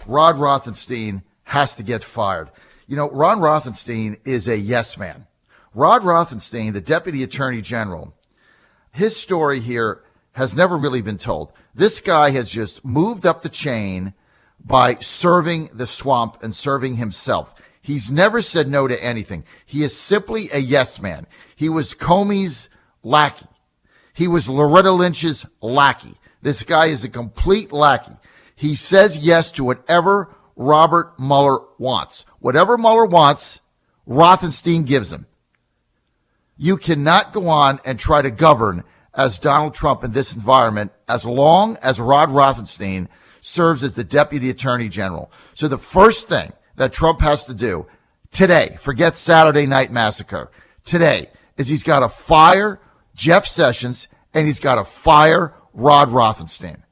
Rod Rosenstein has to get fired. You know, Ron Rosenstein is a yes man. Rod Rosenstein, the Deputy Attorney General, his story here has never really been told. This guy has just moved up the chain by serving the swamp and serving himself. He's never said no to anything. He is simply a yes man. He was Comey's lackey. He was Loretta Lynch's lackey. This guy is a complete lackey. He says yes to whatever Robert Mueller wants. Whatever Mueller wants, Rosenstein gives him. You cannot go on and try to govern as Donald Trump in this environment as long as Rod Rosenstein serves as the Deputy Attorney General. So the first thing that Trump has to do today, forget Saturday Night Massacre, today is he's got to fire Jeff Sessions and he's got to fire Rod Rosenstein.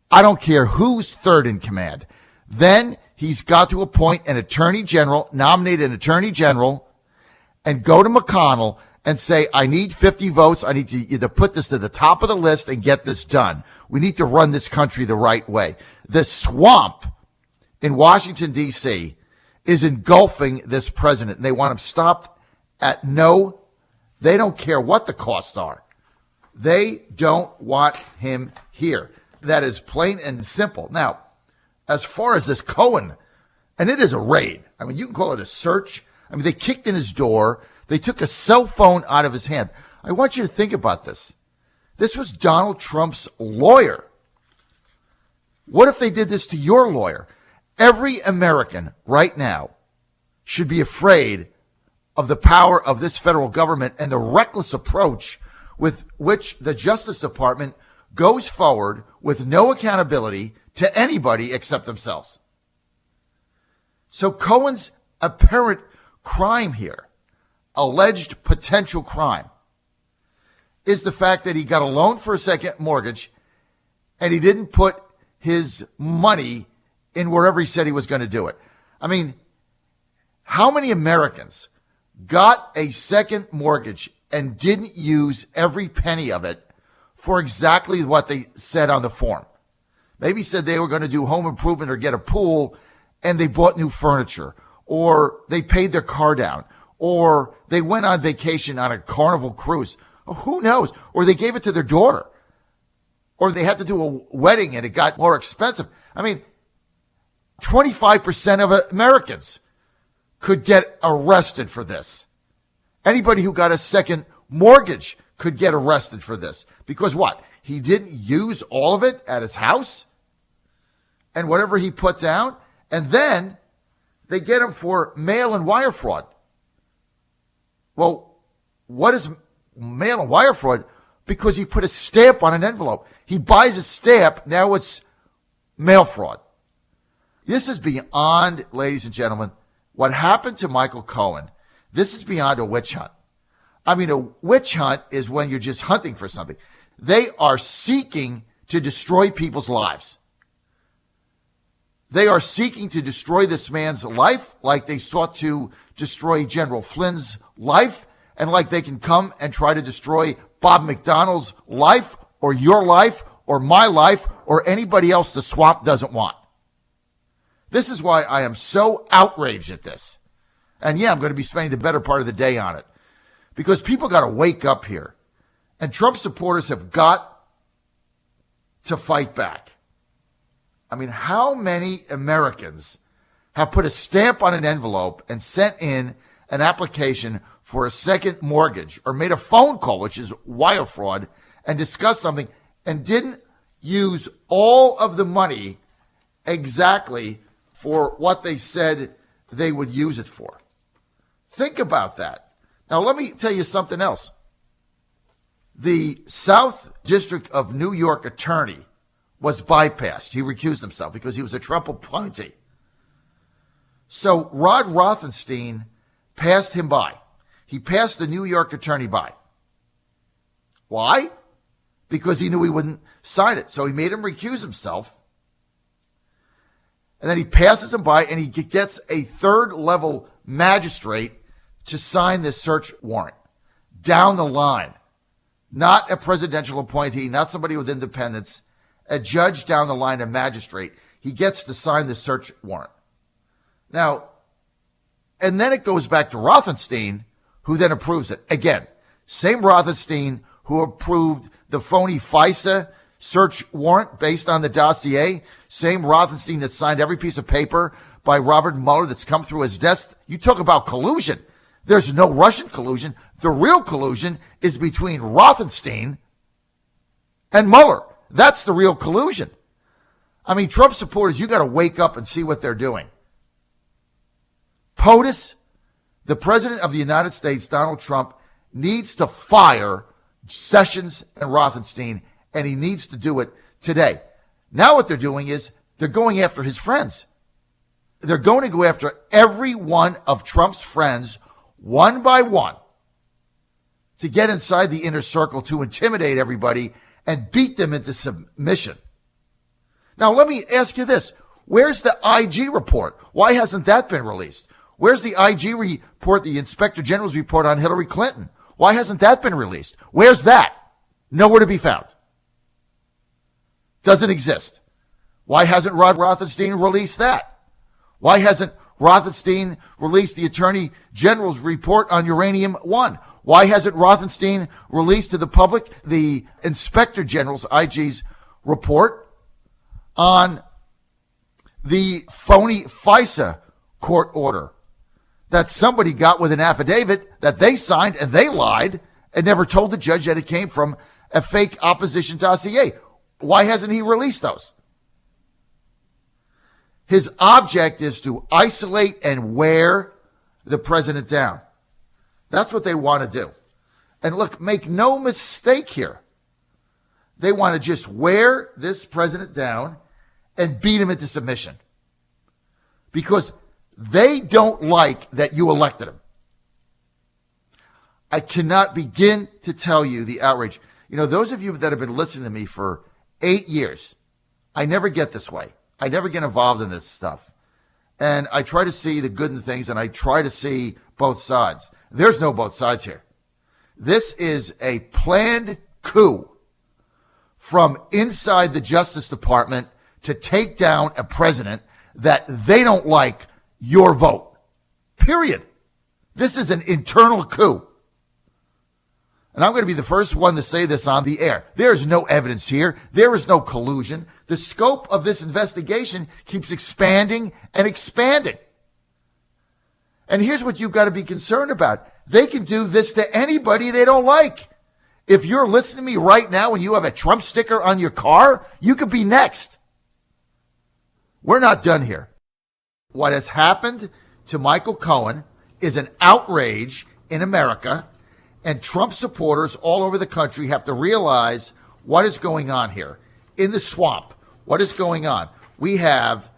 I don't care who's third in command. Then he's got to appoint an attorney general, nominate an attorney general, and go to McConnell and say, I need 50 votes. I need to either put this to the top of the list and get this done. We need to run this country the right way. The swamp in Washington, D.C. is engulfing this president. And they want him stopped at no. They don't care what the costs are. They don't want him here. That is plain and simple. Now, as far as this Cohen, and it is a raid. I mean, you can call it a search. I mean, they kicked in his door. They took a cell phone out of his hand. I want you to think about this. This was Donald Trump's lawyer. What if they did this to your lawyer? Every American right now should be afraid of the power of this federal government and the reckless approach with which the Justice Department goes forward with no accountability to anybody except themselves. So Cohen's apparent crime here, alleged potential crime, is the fact that he got a loan for a second mortgage and he didn't put his money in wherever he said he was going to do it. I mean, how many Americans got a second mortgage and didn't use every penny of it for exactly what they said on the form? Maybe said they were going to do home improvement or get a pool and they bought new furniture, or they paid their car down, or they went on vacation on a Carnival cruise. Oh, who knows? Or they gave it to their daughter, or they had to do a wedding and it got more expensive. I mean, 25% of Americans could get arrested for this. Anybody who got a second mortgage could get arrested for this. Because what? He didn't use all of it at his house and whatever he put down. And then they get him for mail and wire fraud. Well, what is mail and wire fraud? Because he put a stamp on an envelope. He buys a stamp. Now it's mail fraud. This is beyond, ladies and gentlemen, what happened to Michael Cohen. This is beyond a witch hunt. I mean, a witch hunt is when you're just hunting for something. They are seeking to destroy people's lives. They are seeking to destroy this man's life like they sought to destroy General Flynn's life, and like they can come and try to destroy Bob McDonnell's life or your life or my life or anybody else the swamp doesn't want. This is why I am so outraged at this. And yeah, I'm going to be spending the better part of the day on it, because people got to wake up here. And Trump supporters have got to fight back. I mean, how many Americans have put a stamp on an envelope and sent in an application for a second mortgage, or made a phone call, which is wire fraud, and discussed something and didn't use all of the money exactly for what they said they would use it for? Think about that. Now, let me tell you something else. The South District of New York attorney was bypassed. He recused himself because he was a Trump appointee. So Rod Rosenstein passed him by. He passed the New York attorney by. Why? Because he knew he wouldn't sign it. So he made him recuse himself. And then he passes him by and he gets a third-level magistrate to sign this search warrant down the line. Not a presidential appointee, not somebody with independence, a judge down the line, a magistrate. he gets to sign the search warrant. Now, and then it goes back to Rosenstein, who then approves it. Again, same Rosenstein who approved the phony FISA search warrant based on the dossier, same Rosenstein that signed every piece of paper by Robert Mueller that's come through his desk. You talk about collusion. There's no Russian collusion. The real collusion is between Rosenstein and Mueller. That's the real collusion. I mean, Trump supporters, you got to wake up and see what they're doing. POTUS, the president of the United States, Donald Trump, needs to fire Sessions and Rosenstein, and he needs to do it today. Now what they're doing is they're going after his friends. They're going to go after every one of Trump's friends, one by one, to get inside the inner circle, to intimidate everybody and beat them into submission. Now, let me ask you this. Where's the IG report? Why hasn't that been released? Where's the IG report, the Inspector General's report on Hillary Clinton? Why hasn't that been released? Where's that? Nowhere to be found. Doesn't exist. Why hasn't Rod Rosenstein released that? Why hasn't Rosenstein released the Attorney General's report on Uranium One? Why hasn't Rosenstein released to the public the Inspector General's, IG's, report on the phony FISA court order that somebody got with an affidavit that they signed and they lied and never told the judge that it came from a fake opposition dossier? Why hasn't he released those? His object is to isolate and wear the president down. That's what they want to do. And look, make no mistake here. They want to just wear this president down and beat him into submission. Because they don't like that you elected him. I cannot begin to tell you the outrage. You know, those of you that have been listening to me for 8 years, I never get this way. I never get involved in this stuff. And I try to see the good in things, and I try to see both sides. There's no both sides here. This is a planned coup from inside the Justice Department to take down a president that they don't like your vote. Period. This is an internal coup. And I'm going to be the first one to say this on the air. There is no evidence here. There is no collusion. The scope of this investigation keeps expanding and expanding. And here's what you've got to be concerned about. They can do this to anybody they don't like. If you're listening to me right now and you have a Trump sticker on your car, you could be next. We're not done here. What has happened to Michael Cohen is an outrage in America. And Trump supporters all over the country have to realize what is going on here. In the swamp, what is going on? We have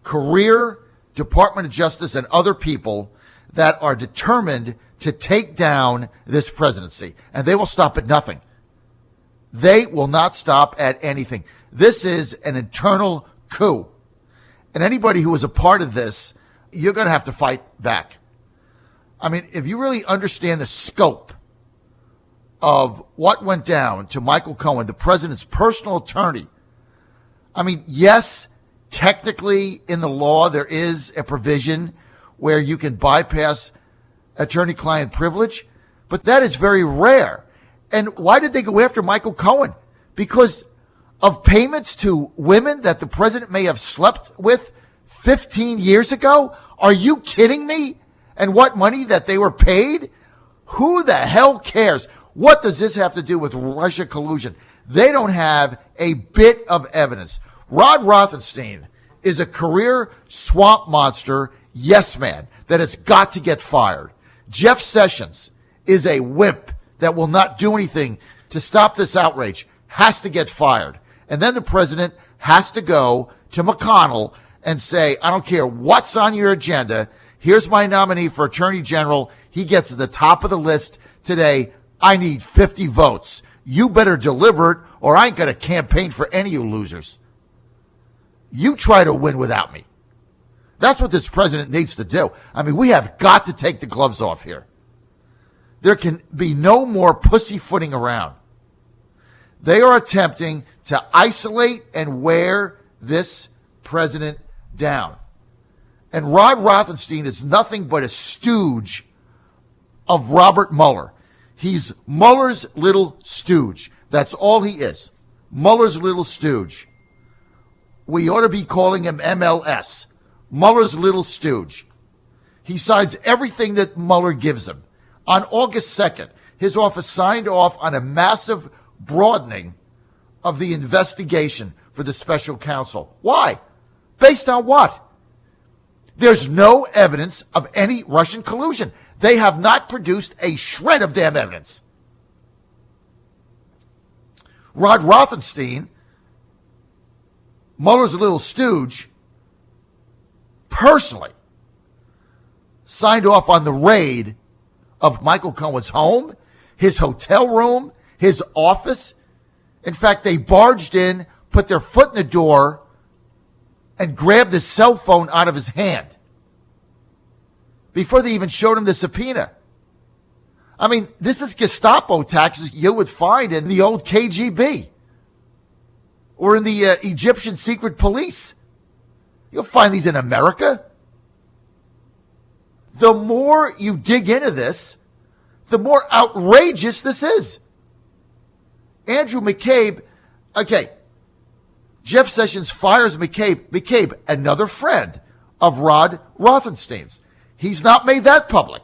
career Department of Justice and other people that are determined to take down this presidency. And they will stop at nothing. They will not stop at anything. This is an internal coup. And anybody who is a part of this, you're going to have to fight back. I mean, if you really understand the scope of what went down to Michael Cohen, the president's personal attorney. I mean, yes, technically in the law, there is a provision where you can bypass attorney-client privilege, but that is very rare. And why did they go after Michael Cohen? Because of payments to women that the president may have slept with 15 years ago? Are you kidding me? And what money that they were paid? Who the hell cares? What does this have to do with Russia collusion? They don't have a bit of evidence. Rod Rosenstein is a career swamp monster, yes man, that has got to get fired. Jeff Sessions is a wimp that will not do anything to stop this outrage, has to get fired. And then the president has to go to McConnell and say, I don't care what's on your agenda. Here's my nominee for Attorney General. He gets at the top of the list today. I need 50 votes. You better deliver it, or I ain't going to campaign for any of you losers. You try to win without me. That's what this president needs to do. I mean, we have got to take the gloves off here. There can be no more pussyfooting around. They are attempting to isolate and wear this president down. And Rod Rosenstein is nothing but a stooge of Robert Mueller. He's Mueller's little stooge. That's all he is. Mueller's little stooge. We ought to be calling him MLS. Mueller's little stooge. He signs everything that Mueller gives him. On August 2nd, his office signed off on a massive broadening of the investigation for the special counsel. Why? Based on what? There's no evidence of any Russian collusion. They have not produced a shred of damn evidence. Rod Rosenstein, Mueller's little stooge, personally signed off on the raid of Michael Cohen's home, his hotel room, his office. In fact, they barged in, put their foot in the door, and grabbed his cell phone out of his hand before they even showed him the subpoena. I mean, this is Gestapo tactics you would find in the old KGB or in the Egyptian secret police. You'll find these in America. The more you dig into this, the more outrageous this is. Andrew McCabe, okay, Jeff Sessions fires McCabe. McCabe, another friend of Rod Rosenstein's. He's not made that public.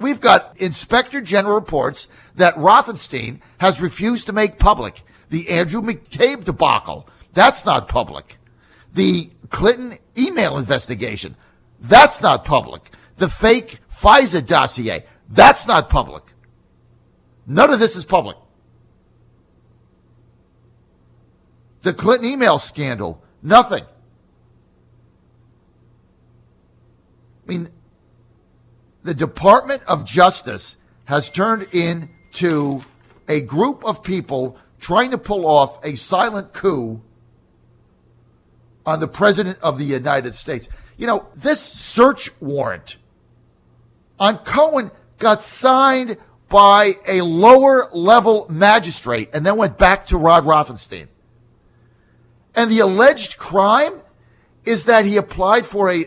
We've got Inspector General reports that Rosenstein has refused to make public the Andrew McCabe debacle. That's not public. The Clinton email investigation, that's not public. The fake FISA dossier, that's not public. None of this is public. The Clinton email scandal, nothing. I mean, the Department of Justice has turned into a group of people trying to pull off a silent coup on the President of the United States. You know, this search warrant on Cohen got signed by a lower level magistrate and then went back to Rod Rosenstein. And the alleged crime is that he applied for a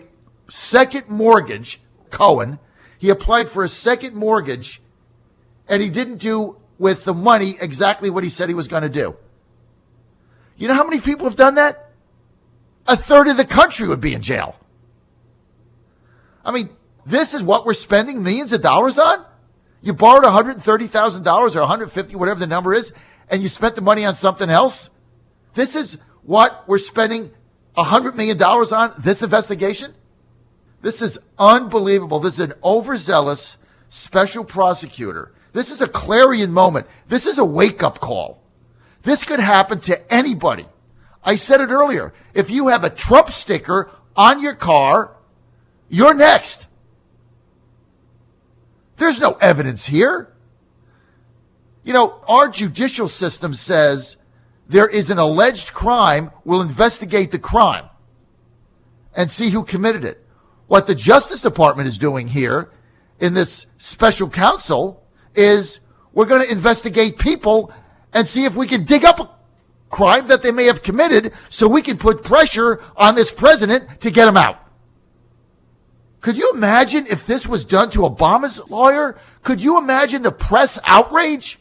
second mortgage, Cohen. He applied for a second mortgage, and he didn't do with the money exactly what he said he was going to do. You know how many people have done that? A third of the country would be in jail. I mean, this is what we're spending millions of dollars on? You borrowed $130,000 or $150,000, whatever the number is, and you spent the money on something else? This is what we're spending $100 million on, this investigation? This is unbelievable. This is an overzealous special prosecutor. This is a clarion moment. This is a wake-up call. This could happen to anybody. I said it earlier. If you have a Trump sticker on your car, you're next. There's no evidence here. You know, our judicial system says there is an alleged crime, we'll investigate the crime and see who committed it. What the Justice Department is doing here in this special counsel is we're going to investigate people and see if we can dig up a crime that they may have committed so we can put pressure on this president to get him out. Could you imagine if this was done to Obama's lawyer? Could you imagine the press outrage?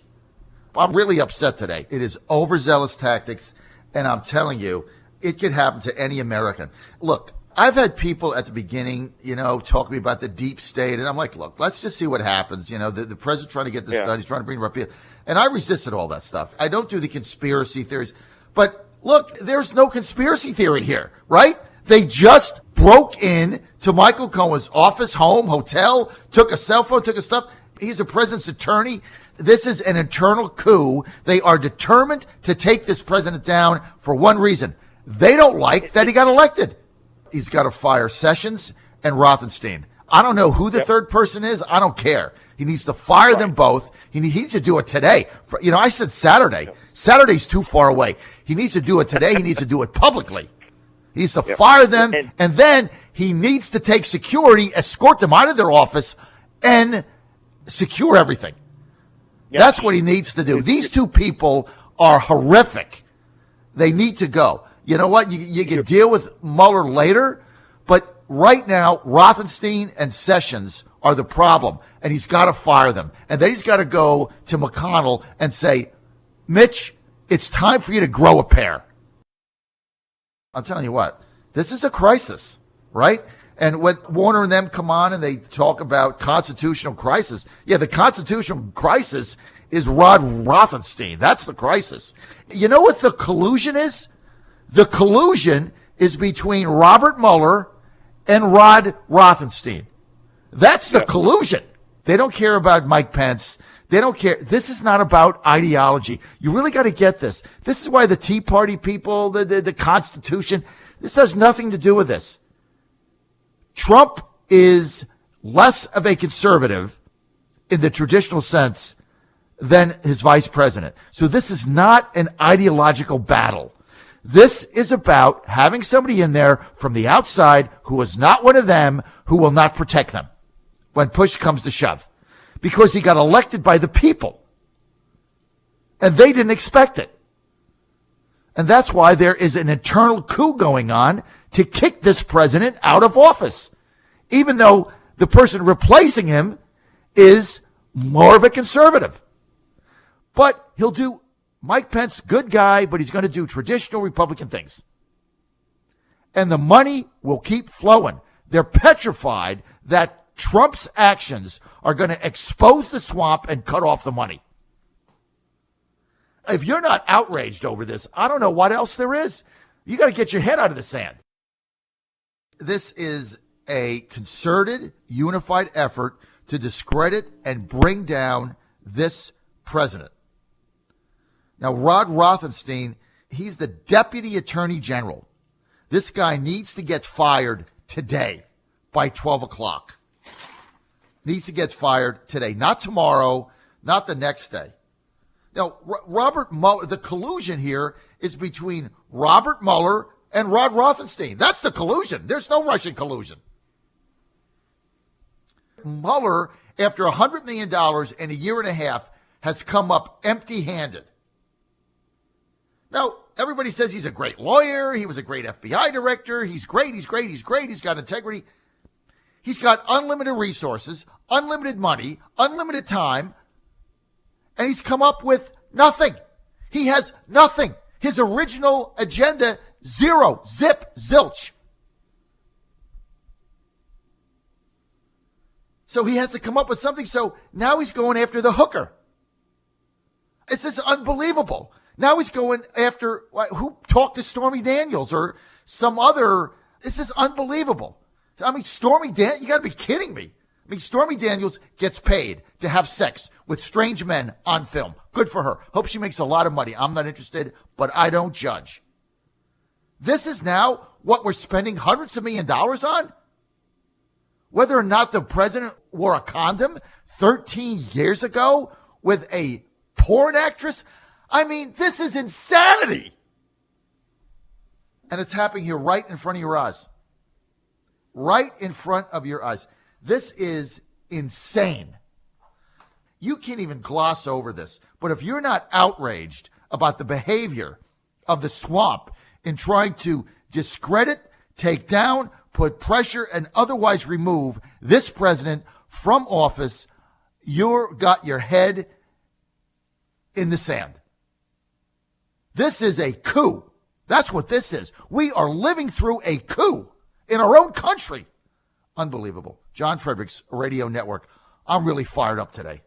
I'm really upset today. It is overzealous tactics, and I'm telling you, it could happen to any American. Look, I've had people at the beginning, you know, talk to me about the deep state, and I'm like, look, let's just see what happens. You know, the president's trying to get this done. He's trying to bring it up here. And I resisted all that stuff. I don't do the conspiracy theories. But look, there's no conspiracy theory here, right? They just broke in to Michael Cohen's office, home, hotel, took a cell phone, took his stuff. He's a president's attorney. This is an internal coup. They are determined to take this president down for one reason. They don't like that he got elected. He's got to fire Sessions and Rosenstein. I don't know who the third person is. I don't care. He needs to fire them both. He needs to do it today. You know, I said Saturday. Saturday's too far away. He needs to do it today. He needs to do it publicly. He needs to fire them, and then he needs to take security, escort them out of their office, and secure everything. That's what he needs to do. These two people are horrific. They need to go. You know what? You can deal with Mueller later, but right now, Rosenstein and Sessions are the problem, and he's got to fire them. And then he's got to go to McConnell and say, Mitch, it's time for you to grow a pair. I'm telling you what, this is a crisis, right? And when Warner and them come on and they talk about constitutional crisis, yeah, the constitutional crisis is Rod Rosenstein. That's the crisis. You know what the collusion is? The collusion is between Robert Mueller and Rod Rosenstein. That's the collusion. They don't care about Mike Pence. They don't care. This is not about ideology. You really got to get this. This is why the Tea Party people, the Constitution, this has nothing to do with this. Trump is less of a conservative in the traditional sense than his vice president. So this is not an ideological battle. This is about having somebody in there from the outside who is not one of them, who will not protect them when push comes to shove, because he got elected by the people and they didn't expect it. And that's why there is an internal coup going on to kick this president out of office, even though the person replacing him is more of a conservative. But he'll do Mike Pence, good guy, but he's going to do traditional Republican things. And the money will keep flowing. They're petrified that Trump's actions are going to expose the swamp and cut off the money. If you're not outraged over this, I don't know what else there is. You got to get your head out of the sand. This is a concerted, unified effort to discredit and bring down this president. Now, Rod Rosenstein, he's the deputy attorney general. This guy needs to get fired today by 12 o'clock. Needs to get fired today, not tomorrow, not the next day. Now, Robert Mueller, the collusion here is between Robert Mueller and Rod Rosenstein. That's the collusion. There's no Russian collusion. Mueller, after $100 million in a year and a half, has come up empty-handed. Now, everybody says he's a great lawyer. He was a great FBI director. He's great. He's got integrity. He's got unlimited resources, unlimited money, unlimited time, and he's come up with nothing. He has nothing. His original agenda, zero, zip, zilch. So he has to come up with something. So now he's going after the hooker. It's just unbelievable. Now he's going after who talked to Stormy Daniels or some other. This is unbelievable. I mean, Stormy Daniels, you got to be kidding me. I mean, Stormy Daniels gets paid to have sex with strange men on film. Good for her. Hope she makes a lot of money. I'm not interested, but I don't judge. This is now what we're spending hundreds of millions of dollars on? Whether or not the president wore a condom 13 years ago with a porn actress? I mean, this is insanity. And it's happening here right in front of your eyes. Right in front of your eyes. This is insane. You can't even gloss over this. But if you're not outraged about the behavior of the swamp in trying to discredit, take down, put pressure, and otherwise remove this president from office, you've got your head in the sand. This is a coup. That's what this is. We are living through a coup in our own country. Unbelievable. John Fredericks Radio Network. I'm really fired up today.